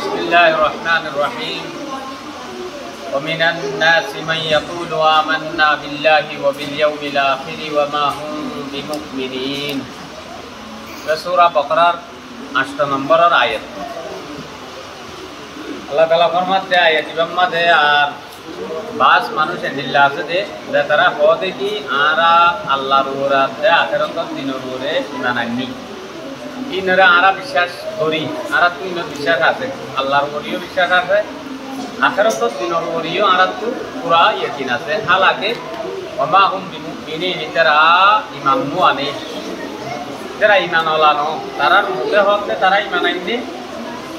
الله الرحمن الرحيم ومن الناس من يقول آمنا بالله وباليوم الآخر وما هم بمؤمنين سورة بقرة 8 নম্বর আয়াত আল্লাহ তাআলা ফরমাতে আয়াতির মধ্যে আর বাস মানুষের দিল্লা আছে যে তারা কদে কি আরা আল্লাহর উপরে আখিরাতের দিনের উপরে ঈমান আনি ইনরা আরা বিশ্বাস করি আরা তো ইনর বিশ্বাস আছে আল্লাহর উপরেও বিশ্বাস আছে আখিরাতের দিনের উপরেও আরা তো পুরা ইয়াকিন আছে হালাকে ওমা হুম বিমুমিনিন তারা ঈমান আনে যারা ঈমান ওলানো তারার মুখে হতে তারা ঈমান আনবে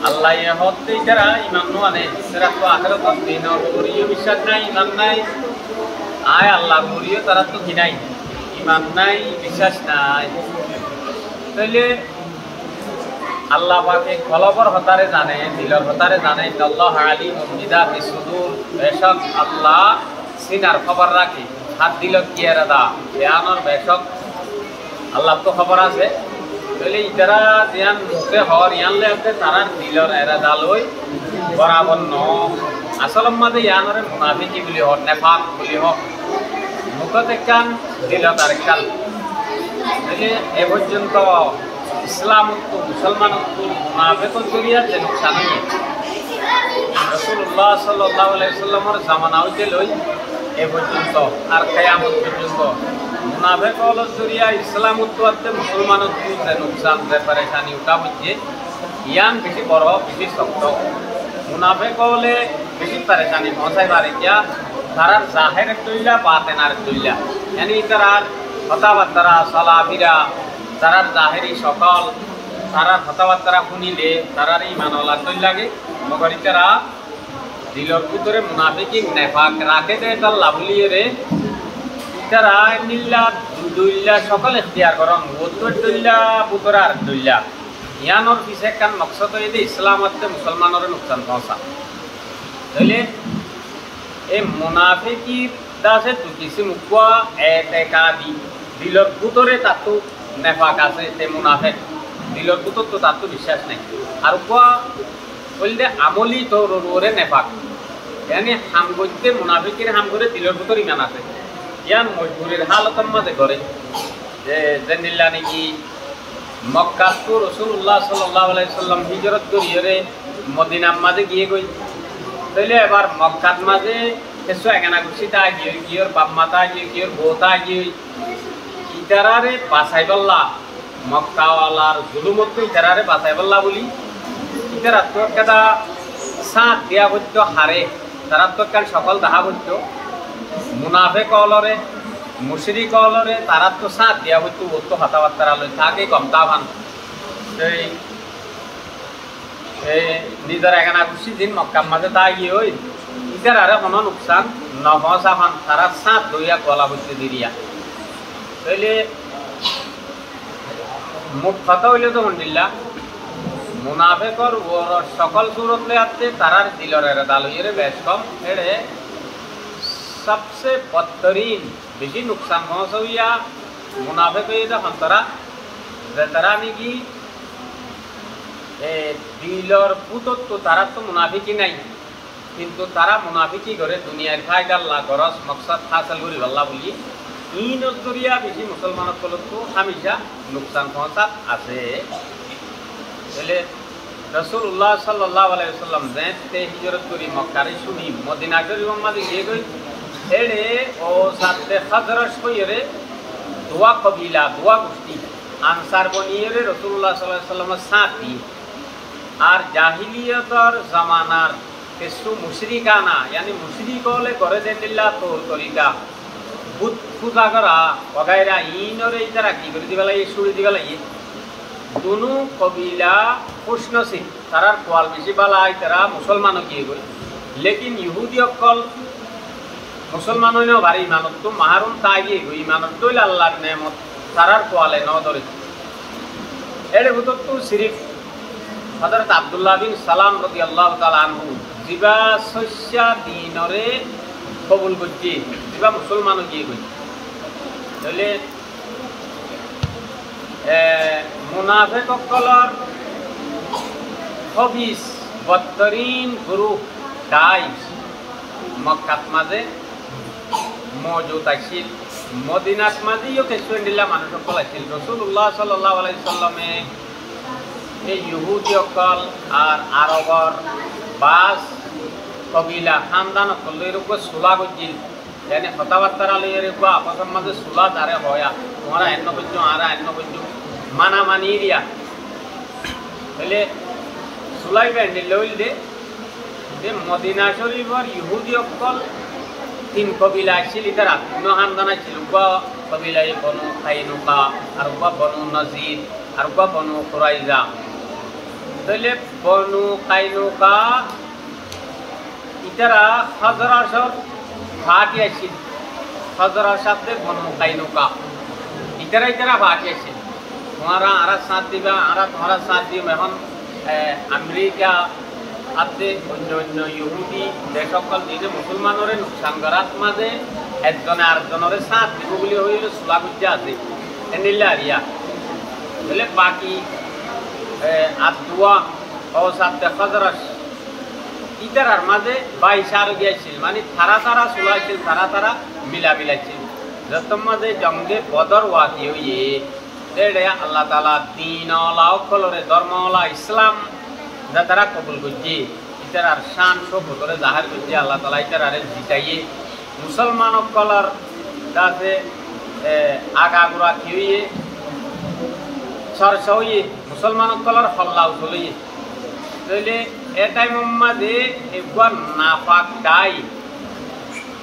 আল্লাহ হতে যারা ঈমান আনে তারা তো আখিরাতের দিনের উপরেও বিশ্বাস নাই ঈমান নাই আয় আল্লাহর উপরেও তারা তো কি নাই ঈমান নাই বিশ্বাস নাই তাহলে আল্লাহ পাকে কলবর হতারে জানে দিলর হতারে জানে আল্লাহ আলিমুন বিযাতিস সুদূর বেশক আল্লাহ সিনার খবর রাখে হাত দিল কি এরাদা জ্ঞানর বেশক আল্লাহ তো খবর আছে তাহলে ইতারা জ্ঞান মুখে হর ইয়ানলে আছে তারার দিলর এরাদা লই বরাবর ন আসলম মাঝে ইয়ানরে মুনাফিকি বলি হর নেফাক বলি হর মুখতে কান দিল তার কাল তাহলে এ পর্যন্ত ইসলাম মুসলমান মুনাফিকর জরিয়া যে নুকসান হয়ে রাসূলুল্লাহ সাল্লাল্লাহু আলাইহি সাল্লামের জামানা হইতে লই এ পর্যন্ত আর কিয়ামত পর্যন্ত মুনাফিকর জরিয়া ইসলাম উত্তরতে মুসলমানের যে নুকসান যে পরেশানি উঠা হচ্ছে ইয়ান বেশি বড় বেশি শক্ত মুনাফিক হলে বেশি পরেশানি পৌঁছাই পারে কিয়া তারার জাহের তৈলা বাতেনার তৈলা यानी তারার কথাবার্তা চলাফেরা তারার জাহেরি সকল তারার কথাবার্তা শুনিলে তারার ঈমান ওলাতই লাগে মগর তারা দিলর ভিতরে মুনাফিকি নেফাক রাখে দে তার লাভলিয়ে রে তারা নিল্লা দুইল্লা সকল ইখতিয়ার করন ওতর দুইল্লা বুতরার দুইল্লা ইয়ানোর পিছে কান মকসদ হইতে ইসলামতে মুসলমানের নুকসান পৌঁছা তাইলে এই মুনাফিকি দাসে তো কিছু মুকুয়া এতেকাদি দিলর ভিতরে তাতো নেফাক আছে তে মুনাফিক দিলর ভিতর তো তাতো বিশ্বাস নাই আর কোয়া বলতে আমলি তোর ওরে নেফাক यानी হামগইতে মুনাফিকের হামগরে দিলর ভিতর ঈমান আছে ইয়ান মজবুরের হালতের মাঝে করে যে জানিল্লা নাকি মক্কা তো রাসূলুল্লাহ সাল্লাল্লাহু আলাইহি সাল্লাম হিজরত করিয়ে মদিনার মাঝে গিয়ে গই তাইলে এবার মক্কার মাঝে কিছু একানা গুছিতা গিয়ে গিয়ের বাপ মাতা গিয়ে গিয়ের বউতা গিয়ে ইতারারে বাঁচাইবল্লা মক্কাওয়ালার জুলুমত ইতারারে বাঁচাইবল্লা বলি ইতারা তো একটা সাথ দিয়া বৈদ্য হারে তারা তো কাল সকল দাহা বৈদ্য মুনাফিক অলরে মুশরিক অলরে তারা তো সাথ দিয়া বৈদ্য ও তো কথাবার্তা লই থাকে কমতা ভান এই নিজের একানা খুশি দিন মক্কার মাঝে তা গিয়ে ওই ইতারারে কোনো নুকসান নহসা ভান তারা সাথ দইয়া গলা বৈদ্য দিরিয়া তাইলে মোট কথা হইলে তো মন্দিল্লা মুনাফিকর ওর সকল সুরতলে আছে তারার দিলর এরাদা লইরে বেশ কম এড়ে সবচেয়ে বদতরিন বেশি নুকসান পৌঁছাইয়া মুনাফিক যখন তারা নাকি দিলর পুতর তো তারা তো মুনাফিকি নাই কিন্তু তারা মুনাফিকি করে দুনিয়ার ফায়দা আল্লাহ গরজ মকসদ হাসিল করি আল্লাহ বলি ইনর জরিয়া বেশি মুসলমানের কলতো হামেশা নুকসান পৌঁছাত আছে তাহলে রাসূলুল্লাহ সাল্লাল্লাহু আলাইহি ওয়াসাল্লাম যেতে হিজরত করি মক্কারে শুনি মদিনা শরীফের মাঝে গিয়ে গই এড়ে ও সাথে খাজরাস কইরে দোয়া কবিলা দোয়া গোষ্ঠী আনসার বনিয়ে রাসূলুল্লাহ সাল্লাল্লাহু আলাইহি ওয়াসাল্লামের সাথী আর জাহিলিয়তর জামানার কিছু মুশরিকানা यानी মুশরিক হলে করে দেনিল্লা তোর তরিকা বুত পূজা করা বগাইরা ইনরে ইতারা কি করে দিবা লাগে সুরি দিবা লাগে দুনু কবিলা খুশনসিব তারার কোয়াল বেশি বালাই তারা মুসলমানও গিয়ে গই লেকিন ইহুদি অকল মুসলমান হইন ভারি ইমানত তো মাহারুন তা গিয়ে গই ইমানত তৈল আল্লাহর নেমত তারার কোয়ালে ন ধরে এর ভিতর তো সিরিফ হযরত আব্দুল্লাহ বিন সালাম রাদিয়াল্লাহু তাআলা আনহু জিবা শস্যা দিনরে কবুল করছি জিবা মুসলমানও গিয়ে গই তাহলে মুনাফিক সকলের খবিস বত্তরিন গ্রুপ তাই মক্কাত মাঝে মজুদ আছিল, মদিনাত মাঝেও কিছুদিলা মানুষ সকল আছিল। রসুল্লাহ সাল্লাল্লাহু আলাইহি সাল্লামে এই ইহুদিসকল আর আরবর বাস কবিলা খানদান সকলের উপর চোলা করছিল, এনে কথাবার্তা লইয়ের উপর আপসের মাঝে চোলা তারে হয়া তোমরা এন্ন করছো আরা এন্ন করছো মানামানি দিয়া হলে চোলাই ব্যান্ডি লইল দে যে মদিনা শরীফর ইহুদিসকল তিন কবিলা আসছিল, ইতার আত্মীয় খানদান আছিল। উবা কবিলায় বনু কাইনুকা, আর উবা বনু নজির, আর উবা বনু কুরাইজা। তাহলে বনু কাইনুকা ইতারা হজরাসর ভাটি আসছিল, হজরার সাথে বনু কাইনুকা ইতারা ভাটি আসছিল। তোমারা আরা সাথ দিবা, আরা তোমারা সাথ দিব। এখন আমেরিকা আছে অন্য অন্য ইহুদি দেশ সকল নিজে মুসলমানরে নুকসান করার মাঝে একজনে আরেকজনের সাথ দিব বলে হইল চোলা বুঝা আছে এনিলে আরিয়া বলে বাকি আদুয়া ও সাথে হজরস ইতারার মাঝে বাইশার গিয়েছিল, মানে তারা চলাইছিল, তারা মিলা মিলাইছিল। যত মাঝে জঙ্গে বদর ওয়াকি হইয়ে দেড়ে আল্লাহ তালা দিনওয়ালা অকলরে ধর্মওয়ালা ইসলাম যা তারা কবুল করছে, ইতারার শান সব করে জাহার করছে আল্লাহ তালা ইতারারে জিতাইয়ে মুসলমান অকলর যাতে আগাগুড়া খেয়ে সরসা হইয়ে মুসলমান অকলর হল্লাও চলিয়ে তাইলে এটাই মাঝে একবার নাপাক দাই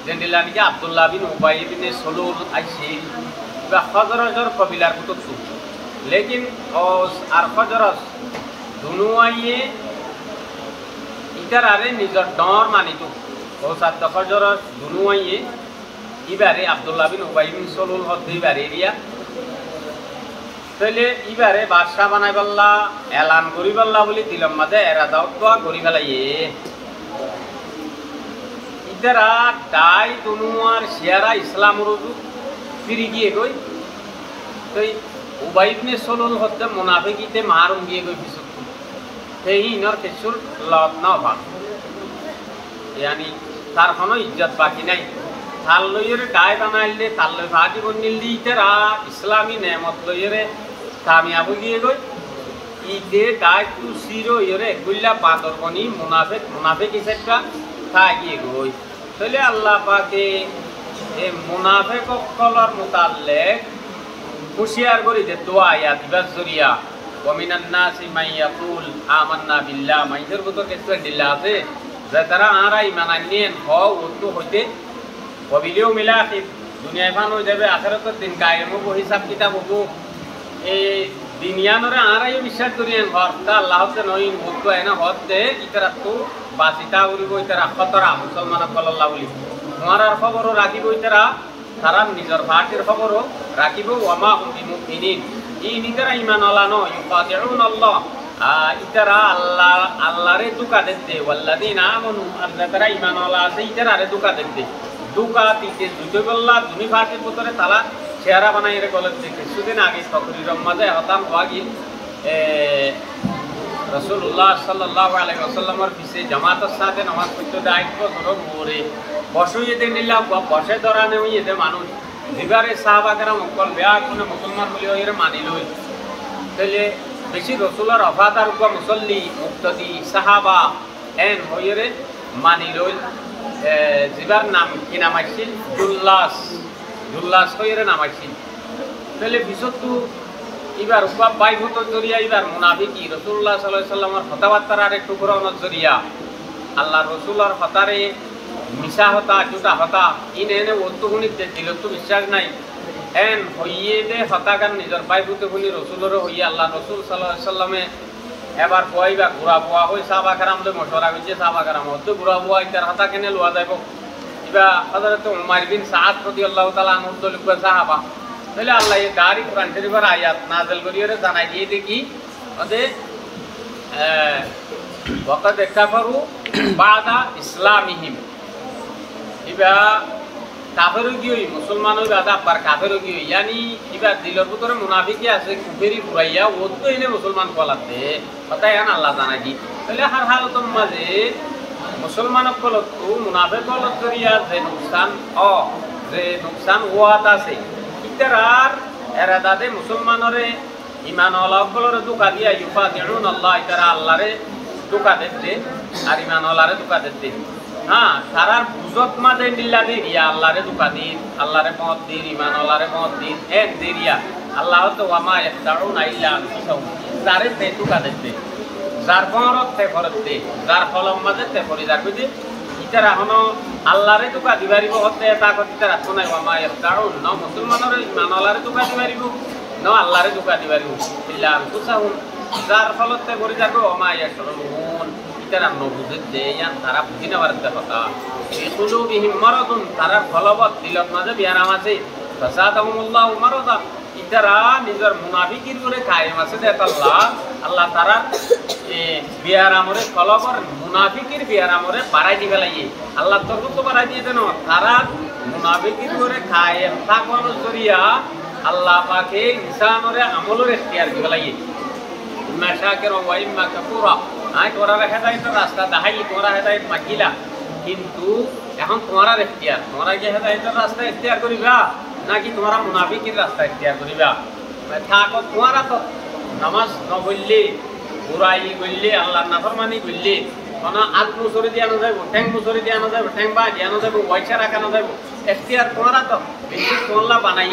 যেদিলা নাকি আব্দুল্লাহ বিন উবাই বিন সলুল আইছিল বা হজরজর কবিলার কুতুব, লেকিন আর হজরজ দুনুয়াইয়ে ইতারারে নিজের ডর মানিত। ও সাত হজরজ দুনুয়াইয়ে ইবারে আব্দুল্লাহ বিন উবাই বিন সলুল হদ্দ ইবারে এরিয়া তাইলে ইবারে বাদশাহ বানাই পাল্লা এলান করি পাল্লা বলে দিলাম মাঝে এরা যাও তো করি পেলাইয়ে ইতারা তাই দুনুয়ার শিয়ারা ইসলাম রুজু ফিরি গিয়ে গই তুই উবাই বিন সলুল হদ্দ মুনাফিকিতে মারুম গিয়ে গই পিছু সেই ইনর কিছুর লত না ভাগ ইয়ানি তার কোনো ইজ্জত বাকি নাই। তার লইয়েরে গায়ে বানাইলে তার লই ভাগি বনিল দি ইতারা ইসলামী নেমত লইয়েরে কামিয়াবু গিয়ে গই ইতে গায়ে তু সিরো ইরে গুল্লা পাতর বনি মুনাফিক হিসেবটা তা গিয়ে গই তাহলে আল্লাহ পাকে এই মুনাফিক সকলের মোতালেক হুঁশিয়ার করি যে দোয়া ইয়া দিবাস জরিয়া ওমিনান নাসি মান ইয়াকুল আমান্না বিল্লাহ মাইদের ভিতর কিছু দিল্লা আছে যে তারা আরা ইমান আনিয়েন হও উত্তু হইতে কবিলেও মিলা দুনিয়ায় ফান হয়ে যাবে আখেরাতের দিন কায়েমও হিসাব কিতাব হবো এই দিনিয়ানরে আরাই বিশ্বাস করিয়েন ঘর তা আল্লাহতে নইন উত্তু এনে হতে ইতারা তো বাসিতা উড়িব ইতারা খতরা মুসলমান কল্লাহ বলি তোমার আর খবরও রাখিব ইতারা তারা নিজের ভাটির খবরও রাখিব ওয়ামা হুম বিমুমিনিন ই নিজেরা ইমান আল্লাহ নয় ইউকাতিউন আল্লাহ ইতারা আল্লাহরে দুকা দেখতে ওয়াল্লাযিনা আমানু আর যারা ইমান আল্লাহ আছে ইতারারে দুকা দেখতে দুকা দিতে দুটো বললা তুমি ভাটির ভিতরে তালা চেহারা বানাই রে গলত দেখে কিছুদিন আগে তকরির মাঝে হতাম হওয়াগি রসুল্লাহ সাল্লাল্লাহু আলাইহি ওয়াসাল্লামের পিছে জামাতের সাথে নামাজ পড়তে দায়িত্ব ধরো মোরে বসুই এতে নিলাম বসে ধরানে হই এতে মানুষ দিবারে সাহাবাকেরা মক্কল বেয়া কোনো মুসলমান বলে হইরে মানি লই তাহলে বেশি রসুলের অফাতার উপর মুসল্লি মুক্তদি সাহাবা এন হইরে মানি লই জিবার নাম কি নাম আসছিল জুল্লাস হইরে নাম আসছিল তাহলে বিশত্তু এবার উপাব বাইভূতর জরিয়া এবার মুনাফিকি রসুল্লাহ সাল্লাল্লাহু আলাইহি সাল্লামের হতাবার্তার আর একটু ঘুরানোর জরিয়া আল্লাহ রসুলের হতারে মিশা হতা জুটা হতা ইন এনে অত্তু শুনিতে দিল তো বিশ্বাস নাই এন হইয়ে দে হতাগান নিজের বাইভূত শুনি রসুলেরও হইয়ে আল্লাহ রসুল সাল্লাল্লাহু আলাইহি সাল্লামে এবার কইবা ঘুরা পোয়া হই সাহাবা কারাম দে মশরা হইছে সাহাবা কারাম হতে ঘুরা পোয়া ইতার হতা কেনে লওয়া যাইব ইবা হযরত উমর বিন সাদ রাদিয়াল্লাহু তাআলা আনহু দলিক সাহাবা তাহলে আল্লাহ এই গাড়ি কোরআন শরীফের আয়াত নাযিল করিয়ে জানাই দিয়ে দেখি ওদে ওয়াকাদ কাফারু বাদা ইসলামিহিম ইবা কাফেরও কি হই মুসলমান হই বাদা আবার কাফেরও কি হই ইয়ানি কিবা দিলের ভিতরে মুনাফিকি আছে কুফেরি পুরাইয়া ও তো এনে মুসলমান কলাতে কথা ইয়ান আল্লাহ জানা কি তাহলে হার হালতর মাঝে মুসলমান কলতো মুনাফিক কলতরিয়া যে নুকসান ওয়াত আছে ইতারার এরাদাদে মুসলমানরে ইমান আল্লাহরে দুকা দিয়া ইউফাতিউন আল্লাহ ইতারা আল্লাহরে দুকা দিতে আর ইমান আল্লাহরে দুকা দিতে হ্যাঁ সারার বুঝত মাঝে নিল্লা দিয়া আল্লাহরে দুকা দিন আল্লাহরে মত দিন ইমান আল্লাহরে মত দিন এক দিয়া আল্লাহ তো ওয়ামা ইয়াখতাউনা ইল্লা আনফুসাহুম যারে তে দুকা দিতে যার পরত তে করতে যার ফলম মাঝে তে করি যাবে যে ইতারা হনো আল্লাহরে দুকা দিবারিব হতে তা করতে তারা শোনাই ওয়ামা ইয়াখতাউন ন মুসলমানরে ইমান আল্লাহরে দুকা দিবারিব ন আল্লাহরে দুকা দিবারিব ইল্লা আনফুসাহুম যার ফলতে করি যাবে ওয়ামা ইয়াশরুন ইতারা নবুঝে যে ইয়ান তারা বুঝি নেওয়ার কথা এই কুলুবিহিম মারাদুন তারা ফলবত দিলত মাঝে বিয়ারাম আছে ফাসাদাহুমুল্লাহু মারাদা ইতারা নিজের মুনাফিকির করে কায়েম আছে দেখ আল্লাহ তারা বিয়ারামরে ফলবর মুনাফিকির বিয়ারামরে বাড়াই দিবে লাগে আল্লাহ তরফ তো বাড়াই দিয়ে দেন তারা মুনাফিকির করে কায়েম থাকার জরিয়া আল্লাহ পাকে ইনসানরে আমলের ইখতিয়ার দিবে লাগে মাশাকির ওয়া ইম্মা কাফুরা আই তোরা হেদায়েত রাস্তা দেখাই তোরা হেদায়েত মাগিলা কিন্তু এখন তোমার ইখতিয়ার তোমরা কি হেদায়েতের রাস্তা ইখতিয়ার করিবা নাকি তোমরা মুনাফিকের রাস্তা ইখতিয়ার করিবা থাকো তোমরা তো নামাজ নবললে বুরাই করলে আল্লাহর নাফরমানি করলে কোন আত্মসরি দিয়া না যাইব ঠ্যাং মুসরি দিয়া না যাইব ঠ্যাং বা দিয়া না যাইব পয়সা রাখা না যাইব ইখতিয়ার তোমরা তো বেশি তোমরা বানাই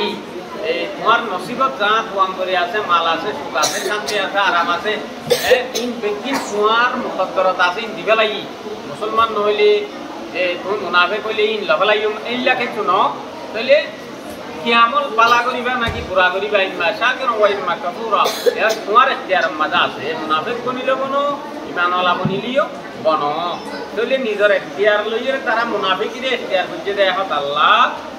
এই তোমার নসিবত যা তোয়াম করে আছে মাল আছে সুখ আছে শান্তি আছে আরাম আছে ইন ব্যক্তির তোমার মুকদ্দরত আছে ইন দিবে লাগি মুসলমান নহলে তুমি মুনাফিক হইলে ইন লব লাগি এইলা কিছু ন তাহলে কি আমল পালা করিবা নাকি পুরা করিবা ইম্মা শাকির ওয়া ইম্মা কাফুরা এর তোমার ইখতিয়ার মজা আছে মুনাফিক বনিলে বনো ঈমানওয়ালা বনিলিও বনো তাহলে নিজের ইখতিয়ার লইয়ে তারা মুনাফিকের ইখতিয়ার করছে দেখত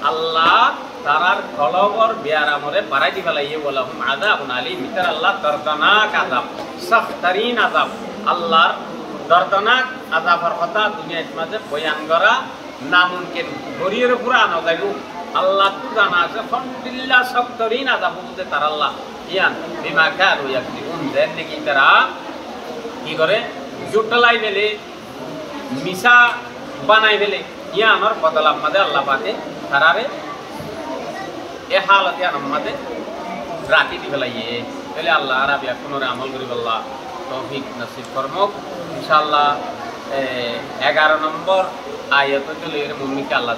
আল্লাহ তারার খলবর বিয়ারামরে বাড়াই দিবা লাগিয়ে বলহুম আযাবুন আলীম ইতার আল্লাহ দর্দনাক আযাব সখতারিন আযাব আল্লাহর দর্দনাক আযাবের কথা দুনিয়ার মাঝে বয়ান করা নামুমকিন গরিয়ের পুরা আনা যাইব আল্লাহ তো জানা আছে ফন্দিল্লা সখতারিন আযাব বলতে তার আল্লাহ ইয়ান বিমা কানু ইয়াকদিবুন দেন নাকি তারা কি করে জুটলাই ফেলে মিশা বানাই ফেলে ইয়ানোর বদলাম মাঝে আল্লাহ পাকে তারারে এ হালত আমাদের রাখি দিবে লাগিয়ে তাহলে আল্লাহ রাবিয়া পুনরে আমল করি আল্লাহ তৌফিক নসিব কর্মক ইনশাআল্লাহ 11 নম্বর আয়াত চলে এর ভূমিকা আল্লাহ